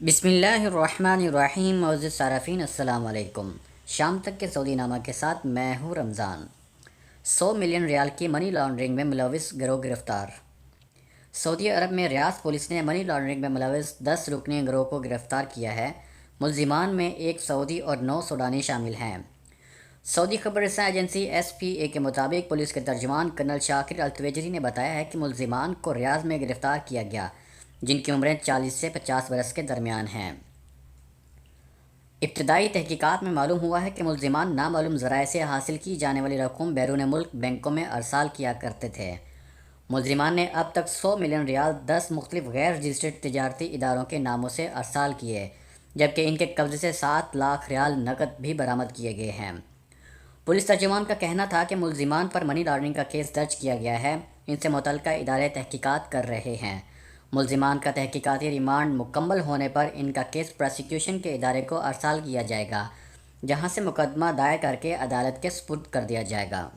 بسم اللہ الرحمن الرحیم معزز صارفین السلام علیکم۔ شام تک کے سعودی نامہ کے ساتھ میں ہوں رمضان۔ 100 ملین ریال کی منی لانڈرنگ میں ملوث گروہ گرفتار۔ سعودی عرب میں ریاض پولیس نے منی لانڈرنگ میں ملوث 10 رکنی گروہ کو گرفتار کیا ہے۔ ملزمان میں ایک سعودی اور 9 سوڈانی شامل ہیں۔ سعودی خبر رساں ایجنسی ایس پی اے کے مطابق پولیس کے ترجمان کرنل شاکر التویجری نے بتایا ہے کہ ملزمان کو ریاض میں گرفتار کیا گیا، جن کی عمریں 40 سے 50 برس کے درمیان ہیں۔ ابتدائی تحقیقات میں معلوم ہوا ہے کہ ملزمان نامعلوم ذرائع سے حاصل کی جانے والی رقوم بیرون ملک بینکوں میں ارسال کیا کرتے تھے۔ ملزمان نے اب تک 100 ملین ریال 10 مختلف غیر رجسٹرڈ تجارتی اداروں کے ناموں سے ارسال کیے، جبکہ ان کے قبضے سے 7 لاکھ ریال نقد بھی برآمد کیے گئے ہیں۔ پولیس ترجمان کا کہنا تھا کہ ملزمان پر منی لانڈرنگ کا کیس درج کیا گیا ہے، ان سے متعلقہ ادارے تحقیقات کر رہے ہیں۔ ملزمان کا تحقیقاتی ریمانڈ مکمل ہونے پر ان کا کیس پراسیکیوشن کے ادارے کو ارسال کیا جائے گا، جہاں سے مقدمہ دائر کر کے عدالت کے سپرد کر دیا جائے گا۔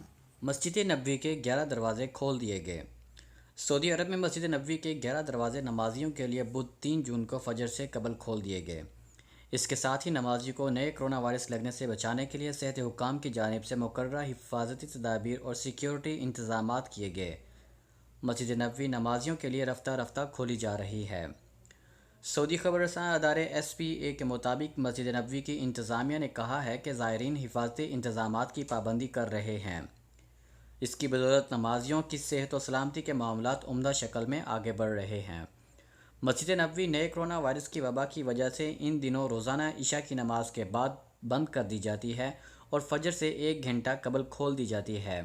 مسجد نبوی کے 11 دروازے کھول دیے گئے۔ سعودی عرب میں مسجد نبوی کے 11 دروازے نمازیوں کے لیے بدھ 3 جون کو فجر سے قبل کھول دیے گئے۔ اس کے ساتھ ہی نمازیوں کو نئے کرونا وائرس لگنے سے بچانے کے لیے صحت حکام کی جانب سے مقررہ حفاظتی تدابیر اور سیکیورٹی انتظامات کیے گئے۔ مسجد نبوی نمازیوں کے لیے رفتہ رفتہ کھولی جا رہی ہے۔ سعودی خبر رساں ادارے ایس پی اے کے مطابق مسجد نبوی کی انتظامیہ نے کہا ہے کہ زائرین حفاظتی انتظامات کی پابندی کر رہے ہیں۔ اس کی بدولت نمازیوں کی صحت و سلامتی کے معاملات عمدہ شکل میں آگے بڑھ رہے ہیں۔ مسجد نبوی نئے کرونا وائرس کی وبا کی وجہ سے ان دنوں روزانہ عشاء کی نماز کے بعد بند کر دی جاتی ہے اور فجر سے 1 گھنٹہ قبل کھول دی جاتی ہے۔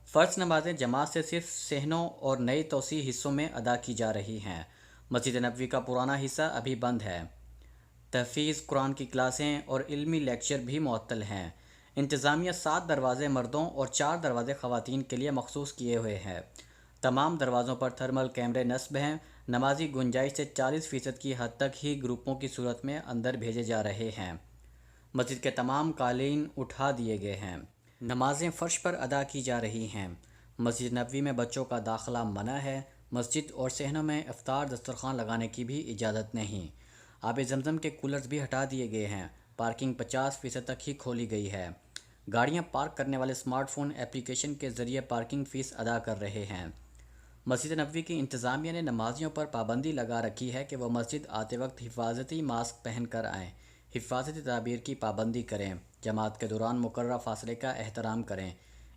فرض نمازیں جماعت سے صرف صحنوں اور نئی توسیع حصوں میں ادا کی جا رہی ہیں۔ مسجد نبوی کا پرانا حصہ ابھی بند ہے۔ تحفیظ قرآن کی کلاسیں اور علمی لیکچر بھی معطل ہیں۔ انتظامیہ 7 دروازے مردوں اور 4 دروازے خواتین کے لیے مخصوص کیے ہوئے ہیں۔ تمام دروازوں پر تھرمل کیمرے نصب ہیں۔ نمازی گنجائش سے 40% کی حد تک ہی گروپوں کی صورت میں اندر بھیجے جا رہے ہیں۔ مسجد کے تمام قالین اٹھا دیے گئے ہیں۔ نمازیں فرش پر ادا کی جا رہی ہیں۔ مسجد نبوی میں بچوں کا داخلہ منع ہے۔ مسجد اور صحنوں میں افطار دسترخوان لگانے کی بھی اجازت نہیں۔ آب زمزم کے کولرز بھی ہٹا دیے گئے ہیں۔ پارکنگ 50% تک ہی کھولی گئی ہے۔ گاڑیاں پارک کرنے والے اسمارٹ فون ایپلیکیشن کے ذریعے پارکنگ فیس ادا کر رہے ہیں۔ مسجد نبوی کی انتظامیہ نے نمازیوں پر پابندی لگا رکھی ہے کہ وہ مسجد آتے وقت حفاظتی ماسک پہن کر آئیں، حفاظتی تدابیر کی پابندی کریں، جماعت کے دوران مقررہ فاصلے کا احترام کریں۔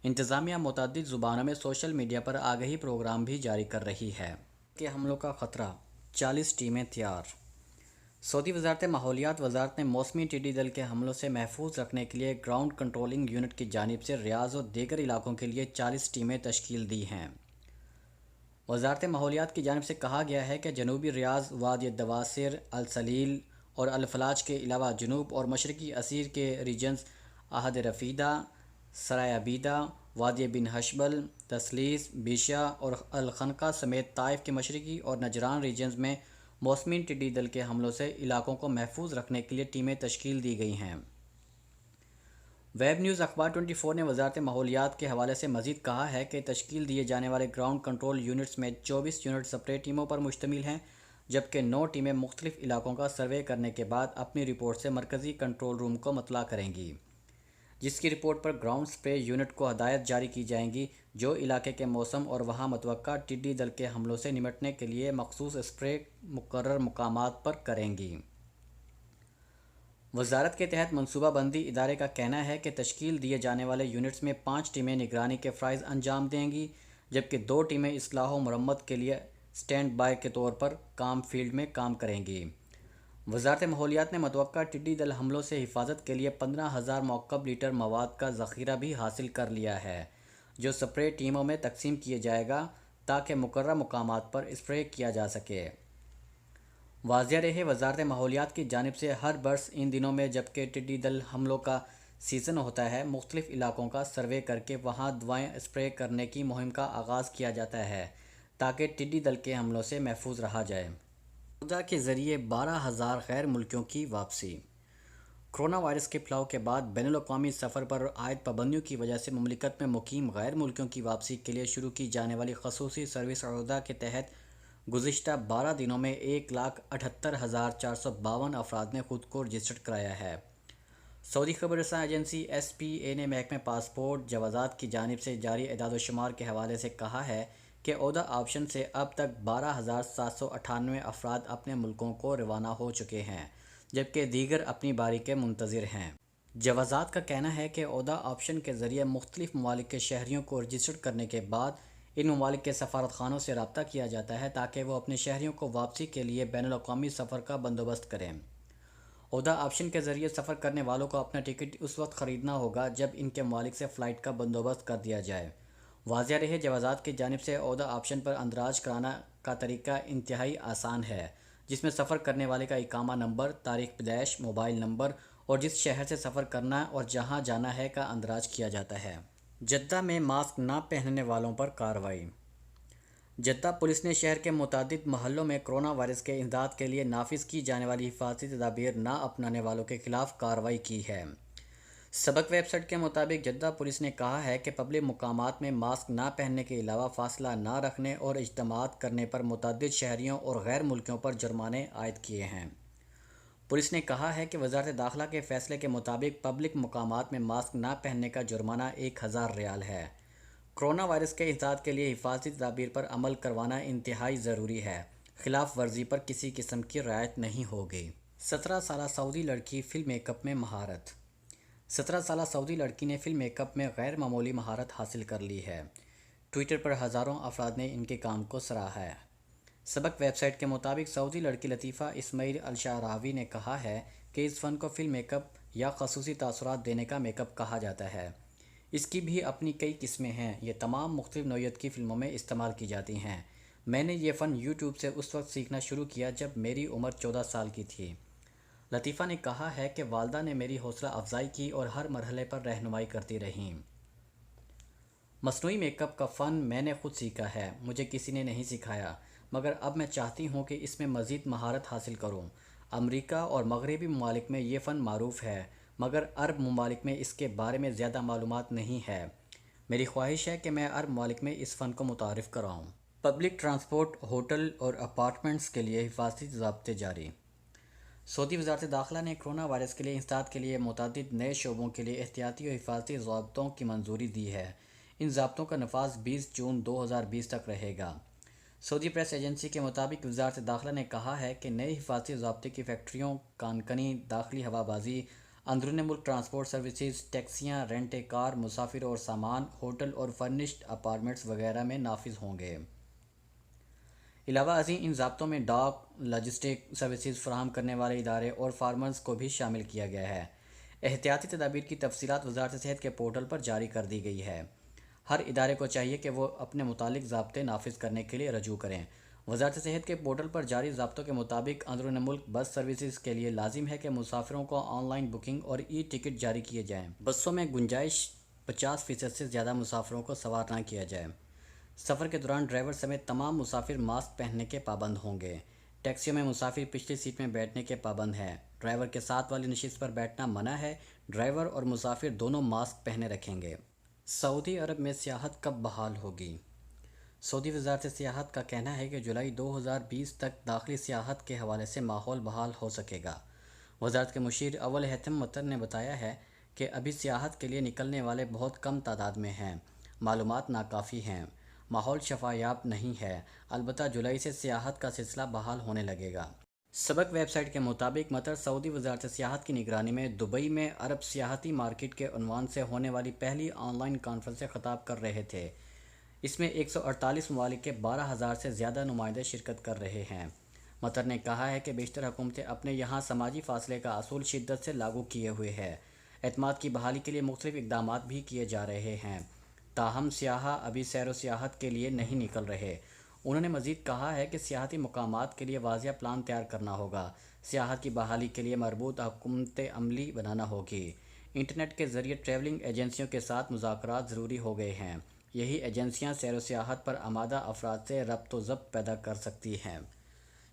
انتظامیہ متعدد زبانوں میں سوشل میڈیا پر آگہی پروگرام بھی جاری کر رہی ہے۔ کہ حملوں کا خطرہ، 40 ٹیمیں تیار۔ سعودی وزارت ماحولیات وزارت نے موسمی ٹڈی دل کے حملوں سے محفوظ رکھنے کے لیے گراؤنڈ کنٹرولنگ یونٹ کی جانب سے ریاض اور دیگر علاقوں کے لیے 40 ٹیمیں تشکیل دی ہیں۔ وزارت ماحولیات کی جانب سے کہا گیا ہے کہ جنوبی ریاض، وادی الدواسر، السلیل اور الفلاج کے علاوہ جنوب اور مشرقی عسیر کے ریجنز عہد رفیدہ، سرائے عبیدہ، وادی بن حشبل، تسلیس، بیشہ اور الخنقہ سمیت طائف کے مشرقی اور نجران ریجنز میں موسمی ٹڈی دل کے حملوں سے علاقوں کو محفوظ رکھنے کے لیے ٹیمیں تشکیل دی گئی ہیں۔ ویب نیوز اخبار 24 نے وزارت ماحولیات کے حوالے سے مزید کہا ہے کہ تشکیل دیے جانے والے گراؤنڈ کنٹرول یونٹس میں 24 یونٹ سپرے ٹیموں پر مشتمل ہیں، جبکہ 9 ٹیمیں مختلف علاقوں کا سروے کرنے کے بعد اپنی رپورٹ سے مرکزی کنٹرول روم کو مطلع کریں گی، جس کی رپورٹ پر گراؤنڈ سپرے یونٹ کو ہدایت جاری کی جائیں گی جو علاقے کے موسم اور وہاں متوقع ٹڈی دل کے حملوں سے نمٹنے کے لیے مخصوص سپرے مقرر مقامات پر کریں گی۔ وزارت کے تحت منصوبہ بندی ادارے کا کہنا ہے کہ تشکیل دیے جانے والے یونٹس میں 5 ٹیمیں نگرانی کے فرائض انجام دیں گی، جبکہ 2 ٹیمیں اصلاح و مرمت کے لیے سٹینڈ بائی کے طور پر فیلڈ میں کام کریں گی۔ وزارت ماحولیات نے متوقع ٹڈی دل حملوں سے حفاظت کے لیے 15,000 مکعب لیٹر مواد کا ذخیرہ بھی حاصل کر لیا ہے، جو سپرے ٹیموں میں تقسیم کیا جائے گا تاکہ مقررہ مقامات پر اسپرے کیا جا سکے۔ واضح رہے، وزارت ماحولیات کی جانب سے ہر برس ان دنوں میں جبکہ ٹڈی دل حملوں کا سیزن ہوتا ہے، مختلف علاقوں کا سروے کر کے وہاں دوائیں اسپرے کرنے کی مہم کا آغاز کیا جاتا ہے تاکہ ٹڈی دل کے حملوں سے محفوظ رہا جائے۔ خدا کے ذریعے 12,000 غیر ملکیوں کی واپسی۔ کرونا وائرس کے پھیلاؤ کے بعد بین الاقوامی سفر پر عائد پابندیوں کی وجہ سے مملکت میں مقیم غیر ملکیوں کی واپسی کے لیے شروع کی جانے والی خصوصی سروس عروضہ کے تحت گزشتہ 12 دنوں میں 1,78,452 افراد نے خود کو رجسٹرڈ کرایا ہے۔ سعودی خبر رساں ایجنسی SPA نے محکمہ پاسپورٹ جوازات کی جانب سے جاری اعداد و شمار کے حوالے سے کہا ہے کہ عودہ آپشن سے اب تک 12,798 افراد اپنے ملکوں کو روانہ ہو چکے ہیں، جبکہ دیگر اپنی باری کے منتظر ہیں۔ جوازات کا کہنا ہے کہ عودہ آپشن کے ذریعے مختلف ممالک کے شہریوں کو رجسٹرڈ کرنے کے بعد ان ممالک کے سفارت خانوں سے رابطہ کیا جاتا ہے تاکہ وہ اپنے شہریوں کو واپسی کے لیے بین الاقوامی سفر کا بندوبست کریں۔ عودہ آپشن کے ذریعے سفر کرنے والوں کو اپنا ٹکٹ اس وقت خریدنا ہوگا جب ان کے ممالک سے فلائٹ کا بندوبست کر دیا جائے۔ واضح رہے، جوازات کی جانب سے عودہ آپشن پر اندراج کرانا کا طریقہ انتہائی آسان ہے، جس میں سفر کرنے والے کا اقامہ نمبر، تاریخ پیدائش، موبائل نمبر اور جس شہر سے سفر کرنا اور جہاں جانا ہے کا اندراج کیا جاتا ہے۔ جدہ میں ماسک نہ پہننے والوں پر کارروائی۔ جدہ پولیس نے شہر کے متعدد محلوں میں کرونا وائرس کے امداد کے لیے نافذ کی جانے والی حفاظتی تدابیر نہ اپنانے والوں کے خلاف کارروائی کی ہے۔ سبق ویب سائٹ کے مطابق جدہ پولیس نے کہا ہے کہ پبلک مقامات میں ماسک نہ پہننے کے علاوہ فاصلہ نہ رکھنے اور اجتماعات کرنے پر متعدد شہریوں اور غیر ملکیوں پر جرمانے عائد کیے ہیں۔ پولیس نے کہا ہے کہ وزارت داخلہ کے فیصلے کے مطابق پبلک مقامات میں ماسک نہ پہننے کا جرمانہ 1,000 ریال ہے۔ کرونا وائرس کے احاطے کے لیے حفاظتی تدابیر پر عمل کروانا انتہائی ضروری ہے۔ خلاف ورزی پر کسی قسم کی رعایت نہیں ہوگی۔ 17 سالہ سعودی لڑکی فلم میک اپ میں مہارت۔ 17 سالہ سعودی لڑکی نے فلم میک اپ میں غیر معمولی مہارت حاصل کر لی ہے۔ ٹویٹر پر ہزاروں افراد نے ان کے کام کو سراہا ہے۔ سبق ویب سائٹ کے مطابق سعودی لڑکی لطیفہ اسماعیل الشعراوی نے کہا ہے کہ اس فن کو فلم میک اپ یا خصوصی تاثرات دینے کا میک اپ کہا جاتا ہے۔ اس کی بھی اپنی کئی قسمیں ہیں، یہ تمام مختلف نوعیت کی فلموں میں استعمال کی جاتی ہیں۔ میں نے یہ فن یوٹیوب سے اس وقت سیکھنا شروع کیا جب میری عمر 14 سال کی تھی۔ لطیفہ نے کہا ہے کہ والدہ نے میری حوصلہ افزائی کی اور ہر مرحلے پر رہنمائی کرتی رہیں۔ مصنوعی میک اپ کا فن میں نے خود سیکھا ہے، مجھے کسی نے نہیں سکھایا، مگر اب میں چاہتی ہوں کہ اس میں مزید مہارت حاصل کروں۔ امریکہ اور مغربی ممالک میں یہ فن معروف ہے، مگر عرب ممالک میں اس کے بارے میں زیادہ معلومات نہیں ہے۔ میری خواہش ہے کہ میں عرب ممالک میں اس فن کو متعارف کراؤں۔ پبلک ٹرانسپورٹ، ہوٹل اور اپارٹمنٹس کے لیے حفاظتی ضابطے جاری۔ سعودی وزارت داخلہ نے کرونا وائرس کے لیے انسداد کے لیے متعدد نئے شعبوں کے لیے احتیاطی اور حفاظتی ضابطوں کی منظوری دی ہے۔ ان ضابطوں کا نفاذ 20 جون 2020 تک رہے گا۔ سعودی پریس ایجنسی کے مطابق وزارت داخلہ نے کہا ہے کہ نئے حفاظتی ضابطے کی فیکٹریوں، کانکنی، داخلی ہوا بازی، اندرون ملک ٹرانسپورٹ سروسز، ٹیکسیاں، رینٹ کار، مسافروں اور سامان، ہوٹل اور فرنشڈ اپارٹمنٹس وغیرہ میں نافذ ہوں گے۔ علاوہ ازیں ان ضابطوں میں ڈاک، لاجسٹک سروسز فراہم کرنے والے ادارے اور فارمرز کو بھی شامل کیا گیا ہے۔ احتیاطی تدابیر کی تفصیلات وزارت صحت کے پورٹل پر جاری کر دی گئی ہے۔ ہر ادارے کو چاہیے کہ وہ اپنے متعلق ضابطے نافذ کرنے کے لیے رجوع کریں۔ وزارت صحت کے پورٹل پر جاری ضابطوں کے مطابق اندرون ملک بس سروسز کے لیے لازم ہے کہ مسافروں کو آن لائن بکنگ اور ای ٹکٹ جاری کیے جائیں۔ بسوں میں گنجائش 50% سے زیادہ مسافروں کو سوار نہ کیا جائے۔ سفر کے دوران ڈرائیور سمیت تمام مسافر ماسک پہننے کے پابند ہوں گے۔ ٹیکسیوں میں مسافر پچھلی سیٹ میں بیٹھنے کے پابند ہیں۔ ڈرائیور کے ساتھ والی نشست پر بیٹھنا منع ہے۔ ڈرائیور اور مسافر دونوں ماسک پہنے رکھیں گے۔ سعودی عرب میں سیاحت کب بحال ہوگی؟ سعودی وزارت سیاحت کا کہنا ہے کہ جولائی 2020 تک داخلی سیاحت کے حوالے سے ماحول بحال ہو سکے گا۔ وزارت کے مشیر اول ہیثم مطر نے بتایا ہے کہ ابھی سیاحت کے لیے نکلنے والے بہت کم تعداد میں ہیں، معلومات ناکافی ہیں، ماحول شفایاب نہیں ہے، البتہ جولائی سے سیاحت کا سلسلہ بحال ہونے لگے گا۔ سبق ویب سائٹ کے مطابق مطر سعودی وزارت سیاحت کی نگرانی میں دبئی میں عرب سیاحتی مارکیٹ کے عنوان سے ہونے والی پہلی آن لائن کانفرنس سے خطاب کر رہے تھے۔ اس میں 148 ممالک کے 12,000 سے زیادہ نمائندے شرکت کر رہے ہیں۔ مطر نے کہا ہے کہ بیشتر حکومتیں اپنے یہاں سماجی فاصلے کا اصول شدت سے لاگو کیے ہوئے ہے۔ اعتماد کی بحالی کے لیے مختلف اقدامات بھی کیے جا رہے ہیں، تاہم سیاح ابھی سیر و سیاحت کے لیے نہیں نکل رہے۔ انہوں نے مزید کہا ہے کہ سیاحتی مقامات کے لیے واضح پلان تیار کرنا ہوگا۔ سیاحت کی بحالی کے لیے مربوط حکمت عملی بنانا ہوگی۔ انٹرنیٹ کے ذریعے ٹریولنگ ایجنسیوں کے ساتھ مذاکرات ضروری ہو گئے ہیں۔ یہی ایجنسیاں سیر و سیاحت پر آمادہ افراد سے ربط و ضبط پیدا کر سکتی ہیں۔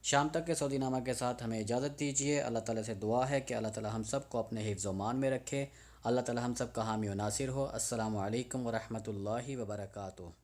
شام تک کے سعودی نامہ کے ساتھ ہمیں اجازت دیجیے۔ اللہ تعالیٰ سے دعا ہے کہ اللہ تعالیٰ ہم سب کو اپنے حفظ و امان میں رکھے۔ اللہ تعالیٰ ہم سب کا حامی و ناصر ہو۔ السلام علیکم ورحمۃ اللہ وبرکاتہ۔